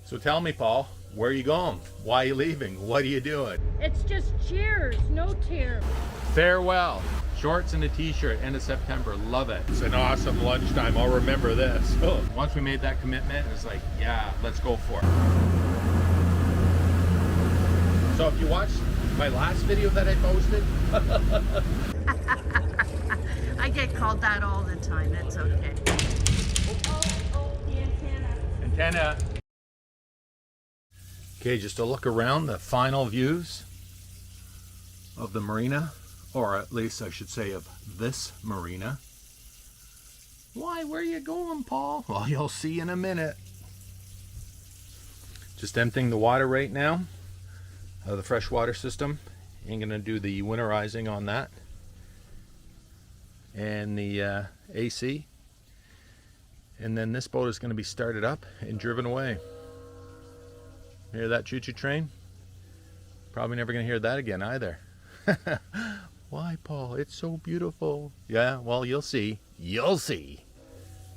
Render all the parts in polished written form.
So tell me, Paul, where are you going? Why are you leaving? What are you doing? It's just cheers, no tears. Farewell. Shorts and a t-shirt, end of September. Love it. It's an awesome lunchtime. I'll remember this. Oh, once we made that commitment, it's like, yeah, let's go for it. So if you watched my last video that I posted, I get called that all the time. It's okay. Oh, the antenna. Antenna. Okay, just a look around the final views of the marina, or at least I should say of this marina. Why, where are you going, Paul? Well, you'll see in a minute. Just emptying the water right now out of the freshwater system. Ain't gonna do the winterizing on that. And the AC. And then this boat is gonna be started up and driven away. Hear that choo-choo train? Probably never gonna hear that again either. Why, Paul? It's so beautiful. Yeah, well, you'll see. You'll see.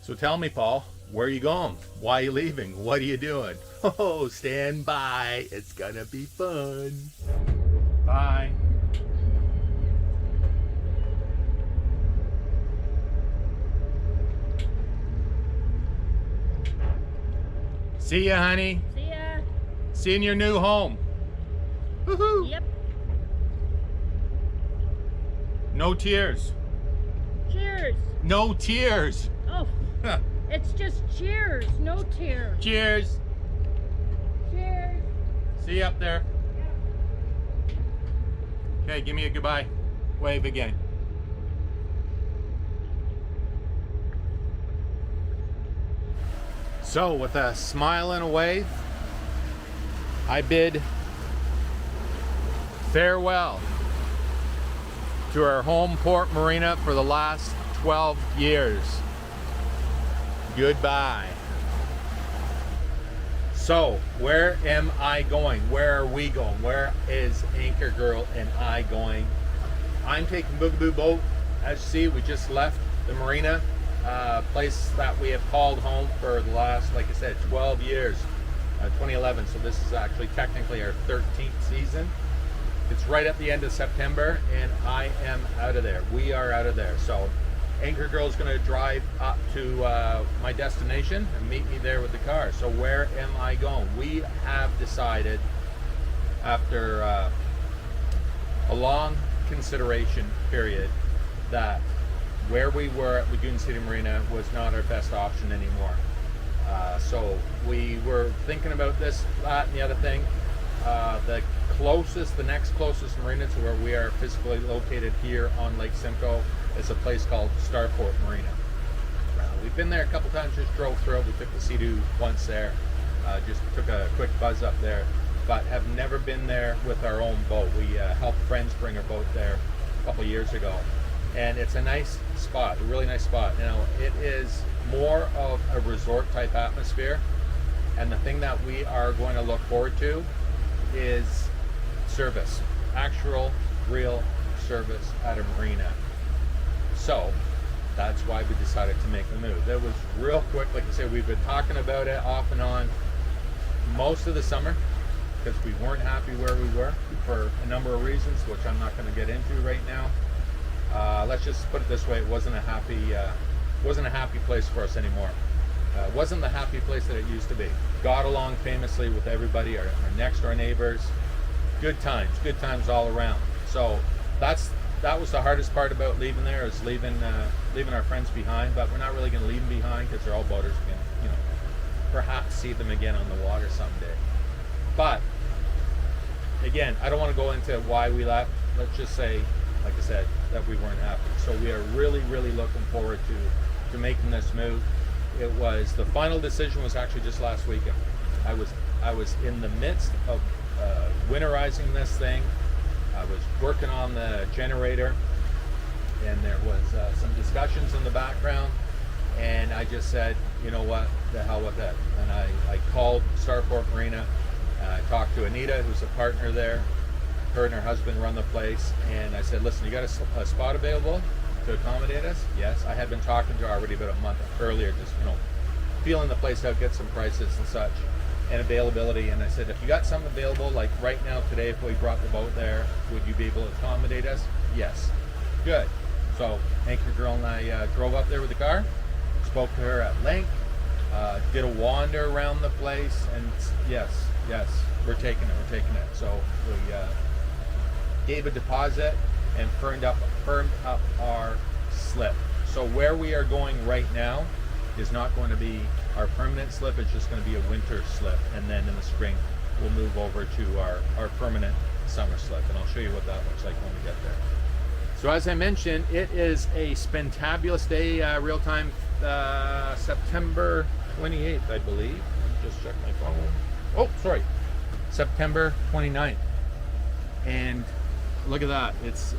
So tell me, Paul, where are you going? Why are you leaving? What are you doing? Oh, stand by. It's gonna be fun. Bye. See ya, honey. See ya. See you in your new home. Woohoo! Yep. No tears. Cheers. No tears. Oh, it's just cheers, no tears. Cheers. Cheers. See you up there. Okay, give me a goodbye. Wave again. So, with a smile and a wave, I bid farewell to our home port marina for the last 12 years. Goodbye. So, where am I going? Where are we going? Where is Anchor Girl and I going? I'm taking Boogaboo Boat. As you see, we just left the marina, place that we have called home for the last, like I said, 12 years. 2011, so this is actually technically our 13th season. It's right at the end of September, and I am out of there. We are out of there. So Anchor Girl is going to drive up to my destination and meet me there with the car. So where am I going? We have decided, after a long consideration period, that where we were at Lagoon City Marina was not our best option anymore. So we were thinking about this, that, and the other thing. The next closest marina to where we are physically located here on Lake Simcoe is a place called Starport Marina. We've been there a couple times, just drove through it. We took the Sea-Doo once there, just took a quick buzz up there, but have never been there with our own boat. We helped friends bring our boat there a couple years ago. And it's a nice spot, a really nice spot. You know, it is more of a resort type atmosphere. And the thing that we are going to look forward to is service, actual, real service at a marina. So that's why we decided to make the move. It was real quick. Like I said, we've been talking about it off and on most of the summer because we weren't happy where we were for a number of reasons, which I'm not going to get into right now. Let's just put it this way: it wasn't a happy place for us anymore. It wasn't the happy place that it used to be. Got along famously with everybody, our next door neighbors. Good times all around. So that was the hardest part about leaving there, is leaving our friends behind. But we're not really going to leave them behind because they're all boaters. We can, perhaps see them again on the water someday. But again, I don't want to go into why we left. Let's just say, like I said, that we weren't happy. So we are really, really looking forward to making this move. It was, the final decision was actually just last weekend. I was in the midst of winterizing this thing. I was working on the generator, and there was some discussions in the background, and I just said, you know what, the hell with that. And I called Starport Marina, and I talked to Anita, who's a partner there. Her and her husband run the place, and I said, listen, you got a spot available to accommodate us? Yes. I had been talking to her already about a month earlier, just feeling the place out, get some prices and such. and availability. And I said, if you got some available, like right now today, if we brought the boat there, would you be able to accommodate us? Yes. Good. So Anchor Girl and I drove up there with the car, spoke to her at length, did a wander around the place, and yes, we're taking it. So we gave a deposit and firmed up our slip. So where we are going right now is not going to be our permanent slip, it's just going to be a winter slip, and then in the spring we'll move over to our permanent summer slip, and I'll show you what that looks like when we get there. So as I mentioned, it is a spentabulous day, real-time September 28th, I believe. Let me just check my phone. Oh, sorry, September 29th. And look at that. It's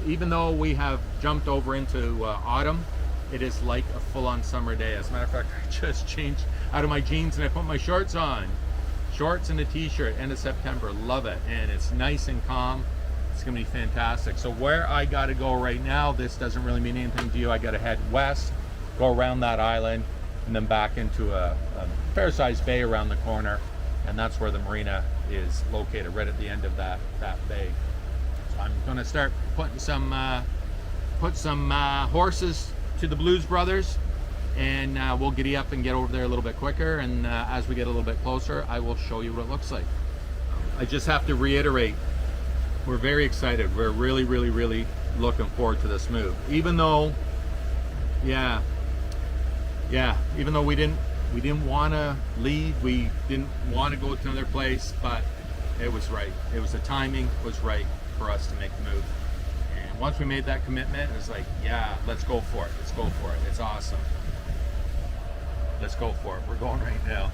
even though we have jumped over into autumn, it is like a full-on summer day. As a matter of fact, I just changed out of my jeans and I put my shorts on. Shorts and a t-shirt, end of September. Love it. And it's nice and calm. It's gonna be fantastic. So where I gotta go right now, this doesn't really mean anything to you. I gotta head west, go around that island, and then back into a fair-sized bay around the corner. And that's where the marina is located, right at the end of that bay. So I'm gonna start putting some horses to the Blues Brothers, and we'll giddy up and get over there a little bit quicker, and as we get a little bit closer, I will show you what it looks like. I just have to reiterate, we're very excited. We're really looking forward to this move. Even though, yeah, even though we didn't want to leave, we didn't want to go to another place, but it was right. It was, the timing was right for us to make the move. And once we made that commitment, it was like, yeah, let's go for it. Let's go for it. It's awesome. Let's go for it. We're going right now.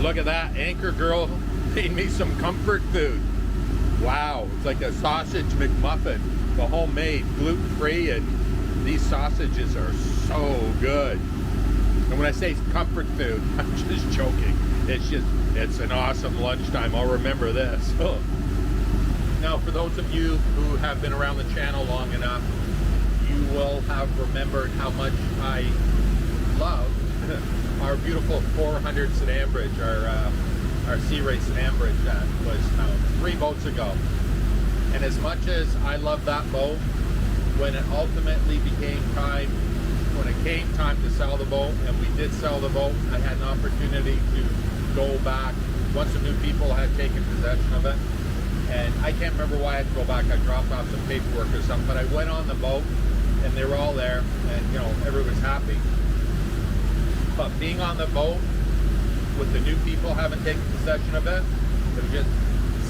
Look at that. Anchor Girl made me some comfort food. Wow. It's like a sausage McMuffin, the homemade, gluten-free, and these sausages are so good. And when I say comfort food, I'm just joking. It's an awesome lunchtime. I'll remember this. Oh. Now, for those of you who have been around the channel long enough, you will have remembered how much I love our beautiful 400 sedan bridge, our Sea Ray sedan bridge that was 3 boats ago. And as much as I love that boat, when it ultimately became time, when it came time to sell the boat, and we did sell the boat, I had an opportunity to go back once the new people had taken possession of it. And I can't remember why I had to go back. I dropped off some paperwork or something, but I went on the boat and they were all there, and you know, everyone was happy. But being on the boat with the new people having taken possession of it, it was just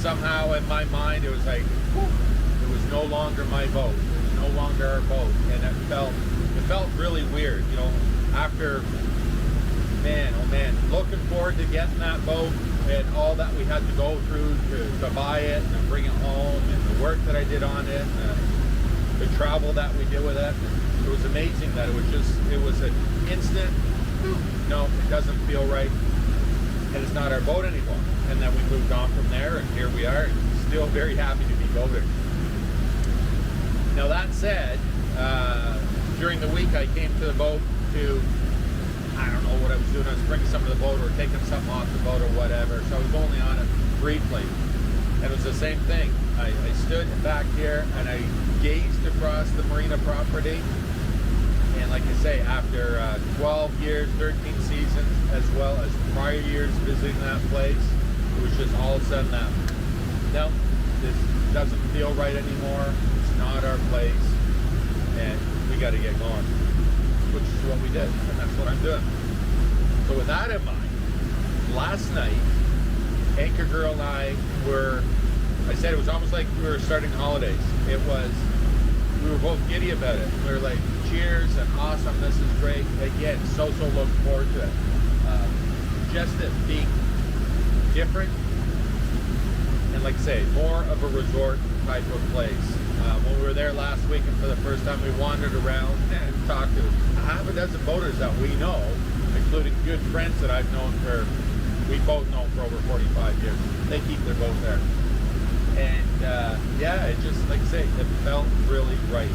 somehow in my mind, it was like, whew, it was no longer my boat. It was no longer our boat. And it felt really weird, you know, after, man, oh man, looking forward to getting that boat and all that we had to go through to buy it and bring it home, and the work that I did on it, and the travel that we did with it. It was amazing that it was an instant, no, it doesn't feel right, and it's not our boat anymore. And then we moved on from there, and here we are, still very happy to be boating. Now that said, during the week I came to the boat to, I don't know what I was doing. I was bringing some of the boat or taking something off the boat or whatever. So I was only on it briefly. And it was the same thing. I stood back here and I gazed across the marina property. And like I say, after 12 years, 13 seasons, as well as prior years visiting that place, it was just all of a sudden that, no, this doesn't feel right anymore. It's not our place. And we got to get going. Which is what we did, and that's what I'm doing. So with that in mind, last night, Anchor Girl and I said it was almost like we were starting holidays. We were both giddy about it. We were like, cheers and awesome, this is great. Again, so looking forward to it. Just it being different, and like I say, more of a resort type of place. When we were there last week, and for the first time we wandered around and talked to half a dozen boaters that we know, including good friends that I've known we've both known for over 45 years. They keep their boat there. And yeah, it just, like I say, it felt really right.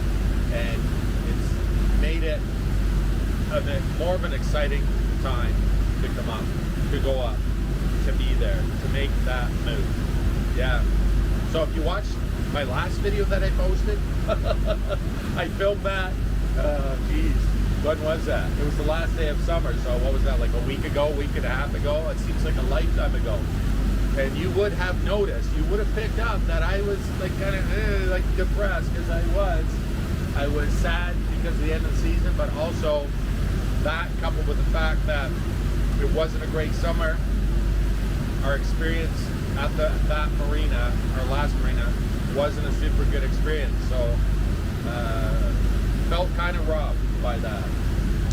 And it's made it more of an exciting time to come up. to go up, to be there, to make that move. Yeah. So if you watched my last video that I posted, I filmed that, geez, when was that? It was the last day of summer, so what was that, like a week ago, week and a half ago? It seems like a lifetime ago. And you would have noticed, you would have picked up that I was like kind of like depressed, because I was sad because of the end of the season, but also that coupled with the fact that it wasn't a great summer. Our experience at that marina, our last marina, wasn't a super good experience, so felt kind of robbed by that.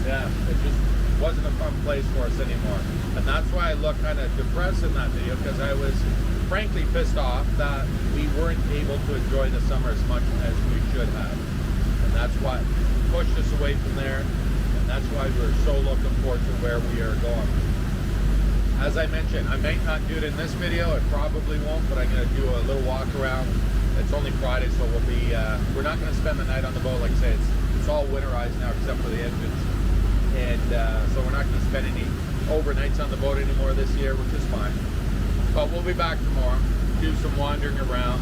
Yeah, it just wasn't a fun place for us anymore, and that's why I look kind of depressed in that video, because I was frankly pissed off that we weren't able to enjoy the summer as much as we should have, and that's what pushed us away from there, and that's why we're so looking forward to where we are going. As I mentioned, I might not do it in this video, it probably won't, but I'm going to do a little walk around. It's only Friday, so we'll be, we're not going to spend the night on the boat. Like I say, it's all winterized now except for the engines. And so we're not going to spend any overnights on the boat anymore this year, which is fine. But we'll be back tomorrow, do some wandering around.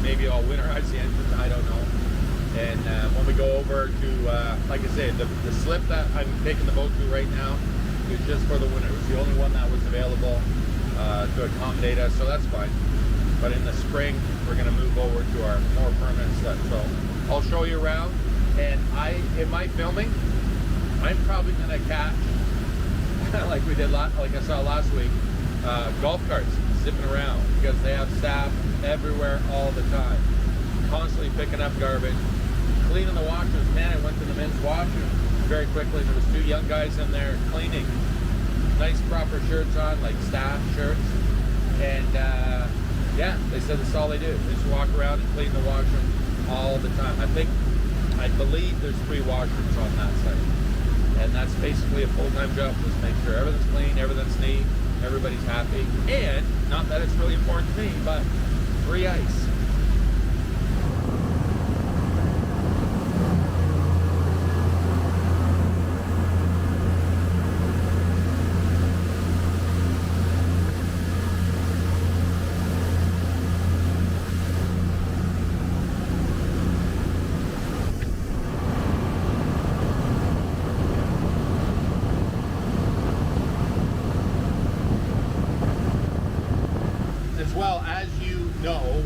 Maybe I'll winterize the engines, I don't know. And when we go over to, like I say, the slip that I'm taking the boat to right now is just for the winter. It was the only one that was available to accommodate us, so that's fine. But in the spring, we're going to move over to our more permanent slip. So I'll show you around. And in my filming, I'm probably going to catch, like we did, like I saw last week, golf carts zipping around, because they have staff everywhere all the time, constantly picking up garbage, cleaning the washrooms. Man, I went to the men's washroom very quickly, and there was 2 young guys in there cleaning, nice proper shirts on, like staff shirts, and yeah, they said that's all they do. They just walk around and clean the washroom all the time. I believe there's 3 washrooms on that site, and that's basically a full-time job. Just make sure everything's clean, everything's neat, everybody's happy, and not that it's really important to me, but free ice.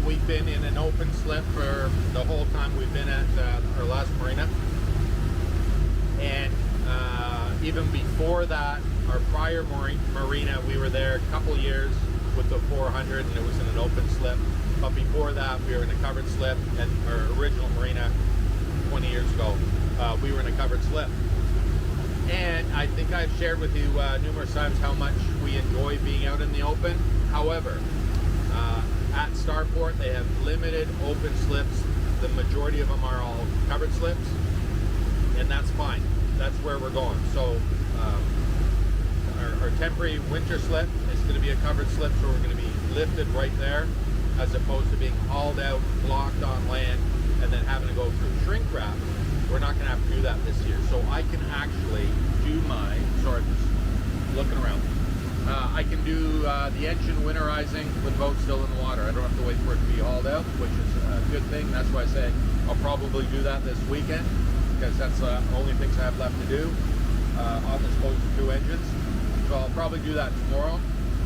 We've been in an open slip for the whole time we've been at our last marina, and even before that, our prior marina, we were there a couple years with the 400, and it was in an open slip. But before that, we were in a covered slip, and our original marina 20 years ago, we were in a covered slip. And I think I've shared with you numerous times how much we enjoy being out in the open. However, at Starport, they have limited open slips. The majority of them are all covered slips, and that's fine. That's where we're going. So our temporary winter slip is going to be a covered slip, so we're going to be lifted right there, as opposed to being hauled out, blocked on land, and then having to go through shrink wrap. We're not going to have to do that this year. So I can actually do my, sorry, just looking around. I can do the engine winterizing with the boat still in the water. I don't have to wait for it to be hauled out, which is a good thing. That's why I say I'll probably do that this weekend, because that's the only things I have left to do on this boat with 2 engines. So I'll probably do that tomorrow,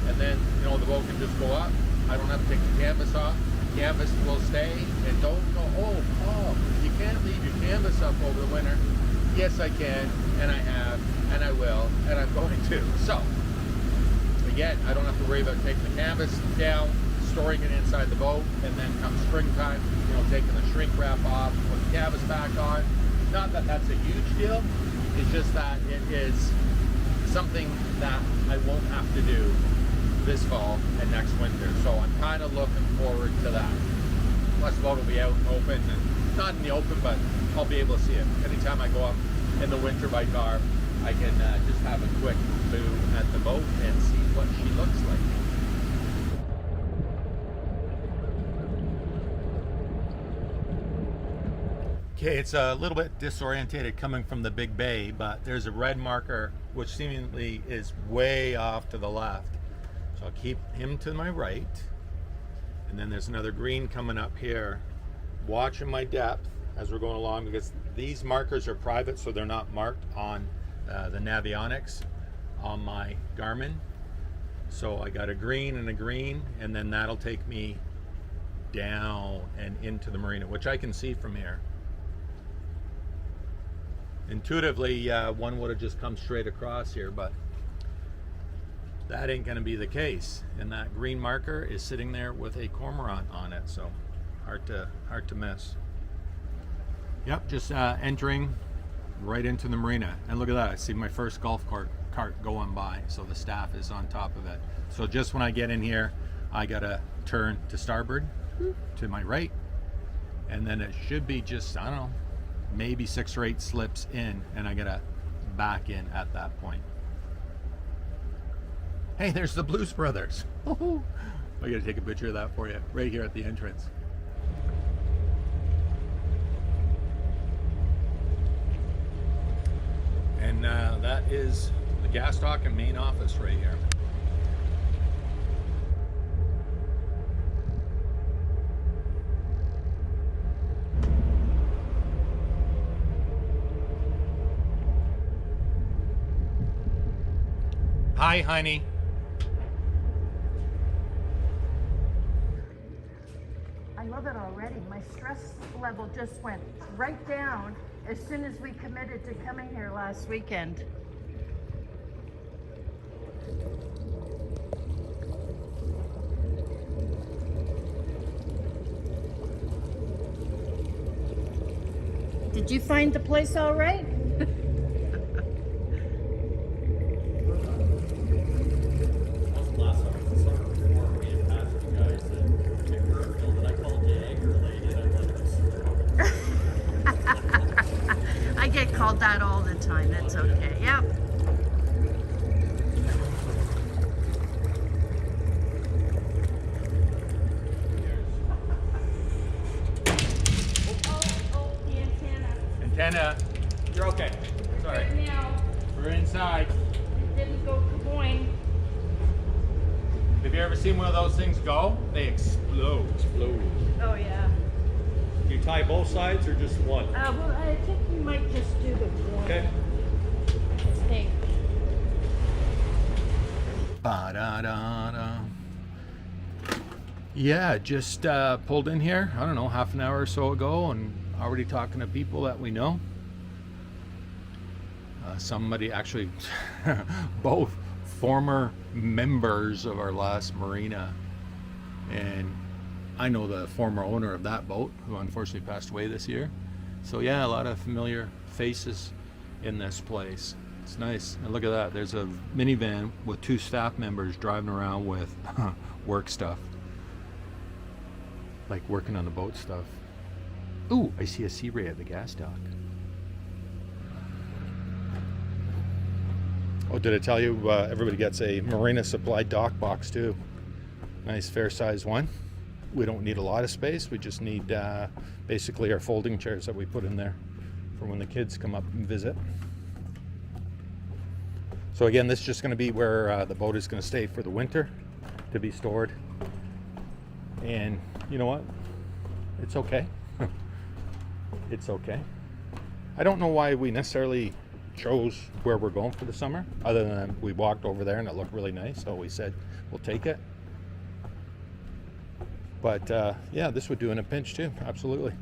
and then, you know, the boat can just go up. I don't have to take the canvas off. Canvas will stay, and don't go, oh, you can't leave your canvas up over the winter. Yes, I can, and I have, and I will, and I'm going to. So again, I don't have to worry about taking the canvas down, storing it inside the boat, and then come springtime, you know, taking the shrink wrap off, put the canvas back on. Not that that's a huge deal, it's just that it is something that I won't have to do this fall and next winter. So I'm kind of looking forward to that. Plus the boat will be out and open, and not in the open, but I'll be able to see it. Anytime I go up in the winter by car, I can just have a quick move at the boat and see what she looks like. Okay, it's a little bit disorientated coming from the big bay, but there's a red marker which seemingly is way off to the left. So I'll keep him to my right. And then there's another green coming up here. Watching my depth as we're going along, because these markers are private, so they're not marked on the Navionics on my Garmin. So I got a green, and then that'll take me down and into the marina, which I can see from here. Intuitively, one would have just come straight across here, but that ain't going to be the case. And that green marker is sitting there with a cormorant on it, so hard to miss. Yep, just entering right into the marina. And look at that, I see my first golf cart going by, so the staff is on top of it. So just when I get in here, I gotta turn to starboard to my right, and then it should be just, I don't know, maybe 6 or 8 slips in, and I gotta back in at that point. Hey, there's the Blues Brothers. I gotta take a picture of that for you right here at the entrance. And that is the gas dock and main office right here. Hi, honey. I love it already. My stress level just went right down as soon as we committed to coming here last weekend. Did you find the place all right? I get called that all the time. That's okay. Yep. Oh, the antenna. Antenna. You're okay. Sorry. Right now, We're inside. it didn't go kaboing. Have you ever seen one of those things go? They explode. Oh yeah. You tie both sides or just one? Well, I think we might just do the one. Okay. I think. Ba-da-da-da. Yeah, just pulled in here, I don't know, half an hour or so ago, and already talking to people that we know. Somebody actually, both former members of our last marina, and I know the former owner of that boat, who unfortunately passed away this year. So yeah, a lot of familiar faces in this place. It's nice. And look at that, there's a minivan with 2 staff members driving around with work stuff, like working on the boat stuff. Ooh, I see a Sea Ray at the gas dock. Oh, did I tell you everybody gets a Marina Supply dock box too? Nice fair size one. We don't need a lot of space. We just need basically our folding chairs that we put in there for when the kids come up and visit. So again, this is just going to be where the boat is going to stay for the winter to be stored. And you know what? It's okay. It's okay. I don't know why we necessarily chose where we're going for the summer, other than we walked over there and it looked really nice, so we said we'll take it. But yeah, this would do in a pinch too. Absolutely.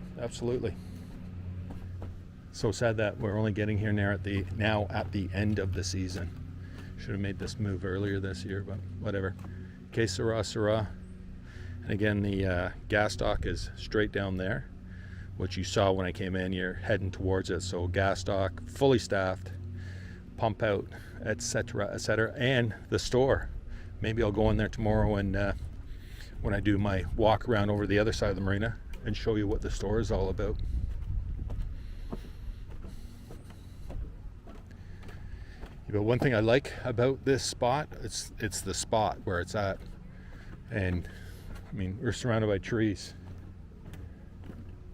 So sad that we're only getting here now at the end of the season. Should have made this move earlier this year, but whatever. Que sera, sera. And again, the gas dock is straight down there, which you saw when I came in. You're heading towards it. So gas dock, fully staffed, pump out, etc., and the store. Maybe I'll go in there tomorrow and when I do my walk around over the other side of the marina and show you what the store is all about. But one thing I like about this spot, it's the spot where it's at. And I mean, we're surrounded by trees,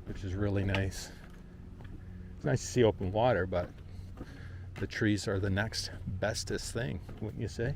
which is really nice. It's nice to see open water, but the trees are the next bestest thing, wouldn't you say?